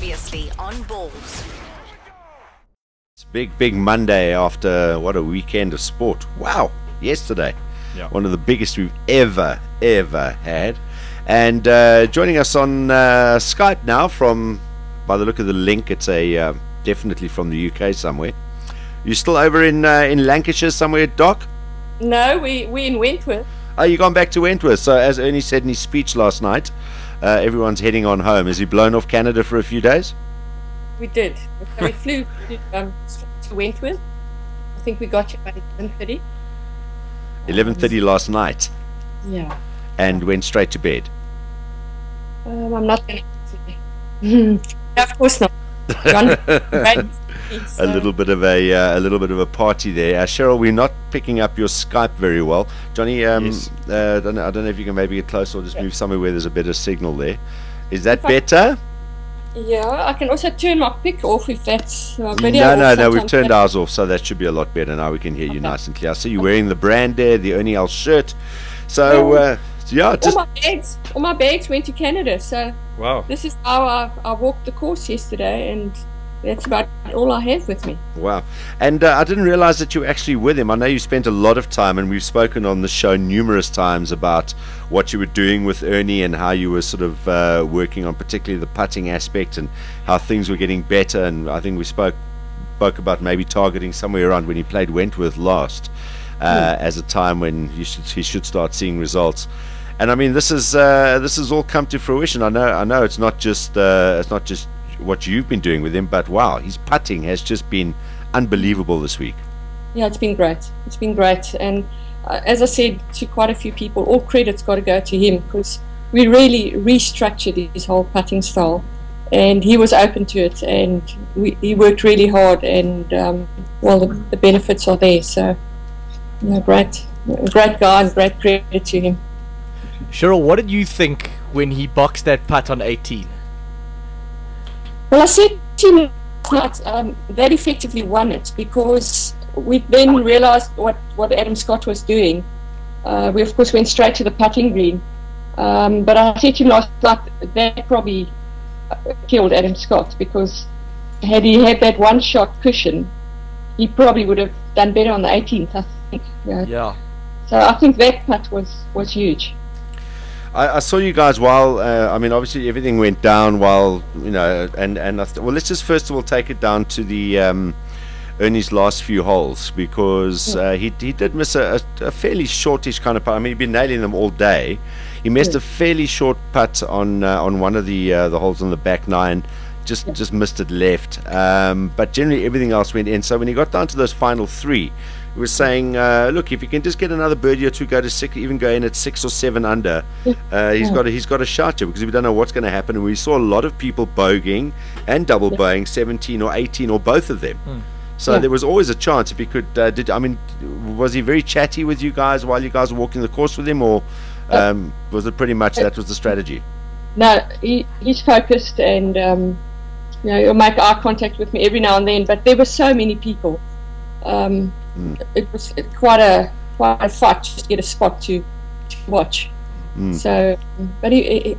Previously on Balls. It's big Monday after what a weekend of sport. Wow, yesterday. Yeah. One of the biggest we've ever had. And joining us on Skype now from, by the look of the link, it's a definitely from the UK somewhere. You still over in Lancashire somewhere, Doc? No, we in Wentworth. Oh, you gone back to Wentworth. So as Ernie said in his speech last night, everyone's heading on home. Has he blown off Canada for a few days? We did. So we flew to Wentworth. I think we got here about 11:30. 11:30 last night. Yeah. And went straight to bed. I'm not going to. No, of course not. A little bit of a party there. Sherylle, we're not picking up your Skype very well. Johnny, Yes. I don't know if you can maybe get closer or just move somewhere where there's a better signal there. Is that better? Yeah, I can also turn my pic off if that's video. No, we've turned ours off, so that should be a lot better. Now we can hear you nice and clear. I see you wearing the brand there, the Ernie Els shirt. So, yeah, just... All my bags went to Canada, so Wow. this is how I walked the course yesterday, and that's about all I have with me. Wow. And I didn't realize that you were actually with him. I know you spent a lot of time, and we've spoken on the show numerous times about what you were doing with Ernie and how you were sort of working on particularly the putting aspect and how things were getting better. And I think we spoke about maybe targeting somewhere around when he played Wentworth last as a time when he should start seeing results. And I mean, this has all come to fruition. I know it's not just what you've been doing with him, but wow, his putting has just been unbelievable this week. Yeah, it's been great. It's been great, and as I said to quite a few people, all credit's got to go to him because we really restructured his whole putting style, and he was open to it, and he worked really hard, and well, the benefits are there. So, yeah, great guy, and great credit to him. Sherylle, what did you think when he boxed that putt on 18? Well, I said to him that effectively won it because we then realised what Adam Scott was doing. We of course went straight to the putting green, but I said to him last night that probably killed Adam Scott because had he had that one shot cushion, he probably would have done better on the 18th. I think. Yeah. So I think that putt was huge. I saw you guys while I mean, obviously everything went down while, you know, and I well, let's just first of all take it down to the Ernie's last few holes because he did miss a fairly shortish kind of putt. I mean, he'd been nailing them all day. He missed a fairly short putt on one of the holes on the back nine. Just missed it left, but generally everything else went in. So when he got down to those final three, he was saying, look, if you can just get another birdie or two, go to 6, even go in at 6 or 7 under, he's got a shot to, because we don't know what's going to happen. And we saw a lot of people bogeying and double bogeying 17 or 18 or both of them. So there was always a chance if he could. Was he very chatty with you guys while you guys were walking the course with him, or was it pretty much that was the strategy? No, he's focused, and you know, he'll make eye contact with me every now and then. But there were so many people. It was quite a fight just to get a spot to watch. So, but I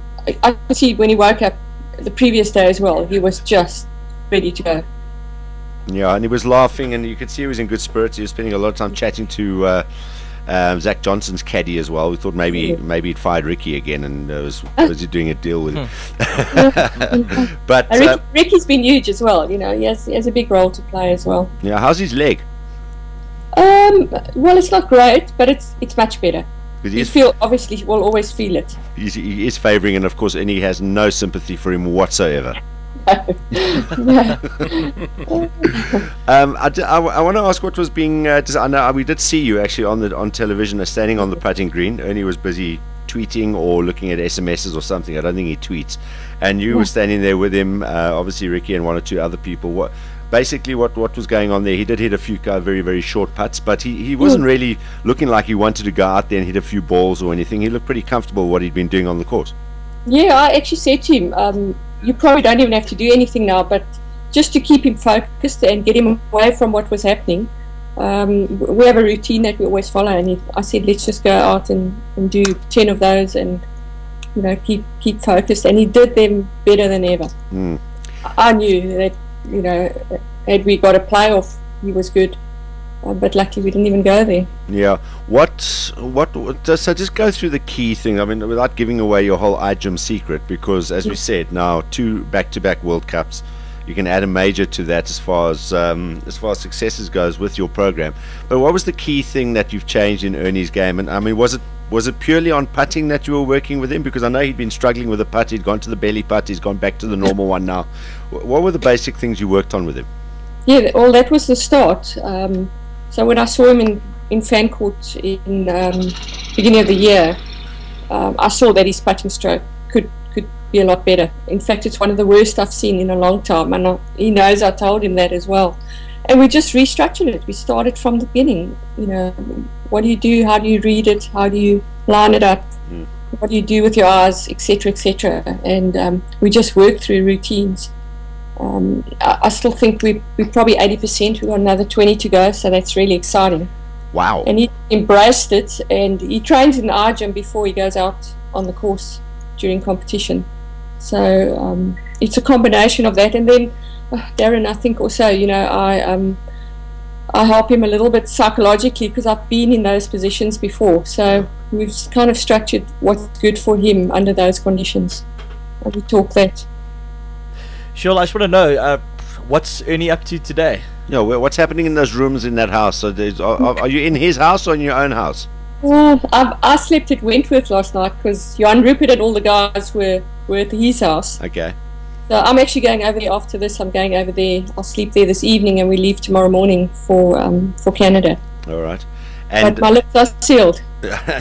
could see when he woke up the previous day as well, he was just ready to go. Yeah, and he was laughing, and you could see he was in good spirits. He was spending a lot of time chatting to Zach Johnson's caddy as well. We thought maybe he'd fired Ricky again, and was doing a deal with him. But Ricky's been huge as well. You know, he has a big role to play as well. Yeah, how's his leg? Well, it's not great, but it's much better. Obviously he will always feel it. He is favouring, and of course, and he has no sympathy for him whatsoever. No. I want to ask what was being. I know we did see you actually on television, standing on the putting green. Ernie was busy tweeting or looking at SMSs or something. I don't think he tweets. And you were standing there with him, obviously Ricky and one or two other people. What was going on there? He did hit a few very, very short putts, but he wasn't really looking like he wanted to go out there and hit a few balls or anything. He looked pretty comfortable with what he'd been doing on the course. Yeah, I actually said to him, you probably don't even have to do anything now, but just to keep him focused and get him away from what was happening. We have a routine that we always follow, and I said, let's just go out and do 10 of those and, you know, keep focused, and he did them better than ever. I knew that, you know, had we got a playoff, he was good. But luckily we didn't even go there. Yeah. So just go through the key thing. I mean, without giving away your whole iGym secret, because as we said, now 2 back-to-back World Cups. You can add a major to that as far as successes goes with your program. But what was the key thing that you've changed in Ernie's game? And I mean, was it purely on putting that you were working with him? Because I know he'd been struggling with the putt. He'd gone to the belly putt. He's gone back to the normal one now. What were the basic things you worked on with him? Yeah, well, that was the start. So when I saw him in fan court in beginning of the year, I saw that his putting stroke could be a lot better. In fact, it's one of the worst I've seen in a long time, and he knows I told him that as well. And we just restructured it. We started from the beginning. You know, what do you do? How do you read it? How do you line it up? What do you do with your eyes, etc., etc.? And we just worked through routines. I still think we're probably 80%. We've got another 20 to go, so that's really exciting. Wow. And he embraced it, and he trains in the iGym before he goes out on the course during competition. So it's a combination of that. And then Darren, I think also, you know, I help him a little bit psychologically because I've been in those positions before. So we've kind of structured what's good for him under those conditions. And we talk that. Sherylle, I just want to know, what's Ernie up to today? Yeah, what's happening in those rooms in that house? So are you in his house or in your own house? I slept at Wentworth last night because Johan Rupert and all the guys were at his house. Okay. So I'm actually going over there after this. I'm going over there. I'll sleep there this evening, and we leave tomorrow morning for Canada. All right. And but my lips are sealed.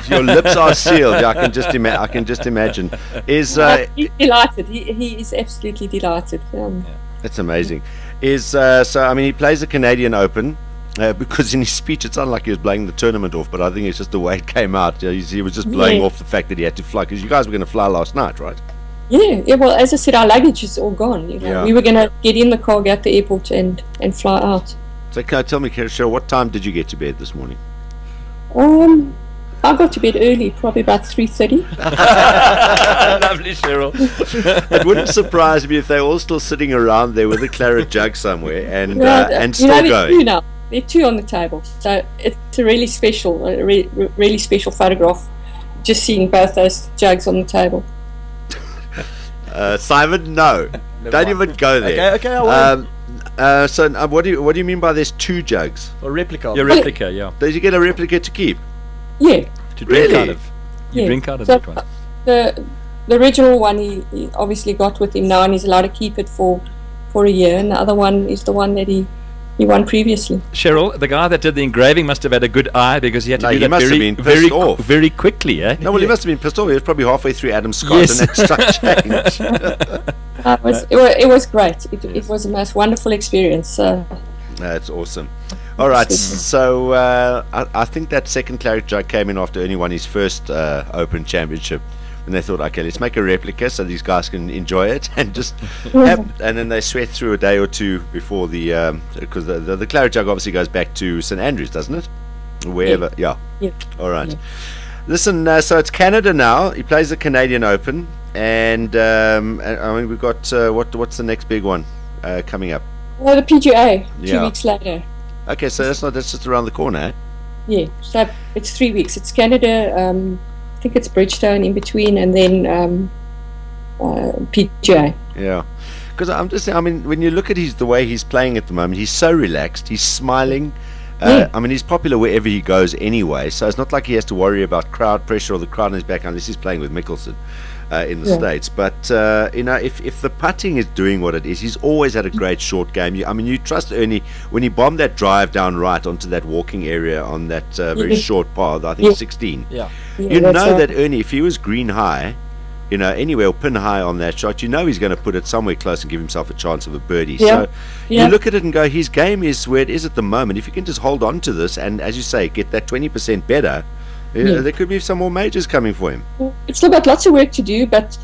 Your lips are sealed. Yeah, I can just imagine. He's delighted. He is absolutely delighted. That's amazing. So I mean, he plays the Canadian Open. Because in his speech it sounded like he was blowing the tournament off, but I think it's just the way it came out. He was just blowing off the fact that he had to fly, because you guys were going to fly last night, right? Yeah. Well, as I said, our luggage is all gone. You know? We were going to get in the car, go to the airport, and fly out. So can you tell me, Sherylle, what time did you get to bed this morning? I got to bed early, probably about 3:30. Lovely, Sherylle. It wouldn't surprise me if they're all still sitting around there with a claret jug somewhere and still going. There are 2 on the table, so it's a really special, really special photograph. Just seeing both those jugs on the table. Simon, no, don't even go there. Okay, I won't. So what do you mean by there's 2 jugs? A replica. Your replica, yeah. Did you get a replica to keep? Yeah. To drink out of. You Yeah. drink out of So that one. the original one he obviously got with him now, and he's allowed to keep it for a year. And the other one is the one that he won previously. Sherylle, the guy that did the engraving must have had a good eye, because he had to do that very quickly, eh? No, well, he must have been pissed off. He was probably halfway through Adam Scott, and that struck change. It was great. It was the most wonderful experience. That's awesome. All right, so I think that second claret jug came in after Ernie won his first Open Championship. And they thought, okay, let's make a replica so these guys can enjoy it, and just and then they sweat through a day or 2 before because the claret jug obviously goes back to St Andrews, doesn't it? Wherever, yeah. All right. Yeah. Listen, so it's Canada now. He plays the Canadian Open, and I mean, we've got what's the next big one coming up? Well, the PGA 2 weeks later. Okay, so that's just around the corner, eh? Yeah, so it's 3 weeks. It's Canada. I think it's Bridgestone in between, and then PGA. Yeah, because I'm just saying, I mean, when you look at the way he's playing at the moment, he's so relaxed, he's smiling. I mean, he's popular wherever he goes anyway, so it's not like he has to worry about crowd pressure or the crowd on his back, unless he's playing with Mickelson in the States. But you know, if the putting is doing what it is, he's always had a great short game. I mean, you trust Ernie when he bombed that drive down right onto that walking area on that very short par, I think 16. You know that Ernie, if he was green high, you know, anywhere or pin high on that shot, you know he's going to put it somewhere close and give himself a chance of a birdie. So you look at it and go, his game is where it is at the moment. If you can just hold on to this and, as you say, get that 20% better, there could be some more majors coming for him. It's still got lots of work to do, but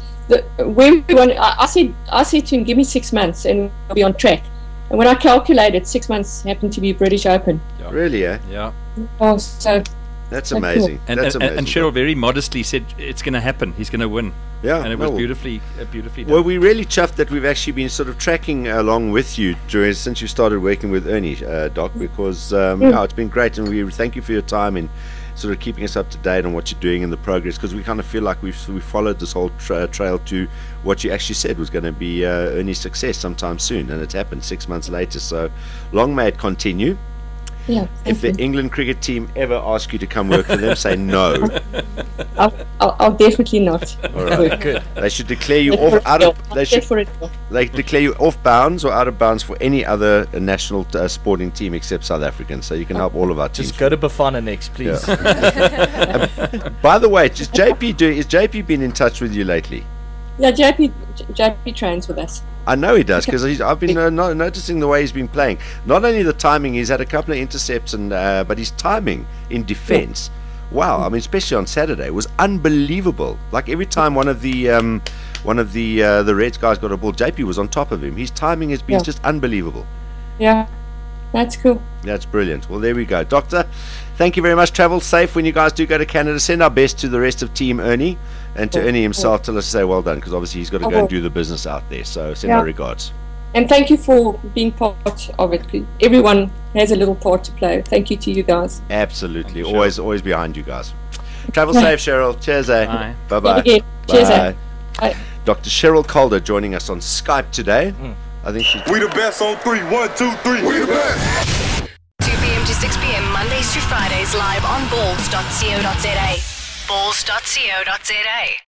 where we want, I said to him, give me 6 months and I'll be on track. And when I calculated, 6 months happened to be British Open. Really, eh? Yeah. Oh, so that's amazing. And That's amazing. and Sherylle very modestly said it's going to happen. He's going to win. Yeah, and it was beautifully done. Well, we're really chuffed that we've actually been sort of tracking along with you since you started working with Ernie, Doc, because it's been great, and we thank you for your time and sort of keeping us up to date on what you're doing and the progress, because we kind of feel like we followed this whole trail to what you actually said was going to be Ernie's success sometime soon, and it's happened 6 months later. So long may it continue. Yeah, if the England cricket team ever ask you to come work for them, say no. I'll definitely not. All right. Good. They should declare you they declare you off bounds or out of bounds for any other national sporting team except South African. So you can help all of our teams. Just go to Bafana next, please. Yeah. By the way, is JP been in touch with you lately? Yeah, JP trains with us. I know he does, because I've been noticing the way he's been playing. Not only the timing, he's had a couple of intercepts, but his timing in defence, wow! I mean, especially on Saturday, was unbelievable. Like every time one of the Reds guys got a ball, JP was on top of him. His timing has been just unbelievable. Yeah, that's cool. That's brilliant. Well, there we go, Doctor. Thank you very much. Travel safe when you guys do go to Canada. Send our best to the rest of Team Ernie, and to Ernie himself. Tell us to say well done, because obviously he's got to go and do the business out there. So send our regards. And thank you for being part of it. Everyone has a little part to play. Thank you to you guys. Absolutely. Always behind you guys. Travel safe, Sherylle. Cheers, eh? Bye. Bye-bye. Cheers, eh? Bye. Dr. Sherylle Calder joining us on Skype today. I think we the best on 3. 1, 2, 3. We the best. 2 p.m. to 6 p.m. Mondays to Fridays live on balls.co.za. Balls.co.za.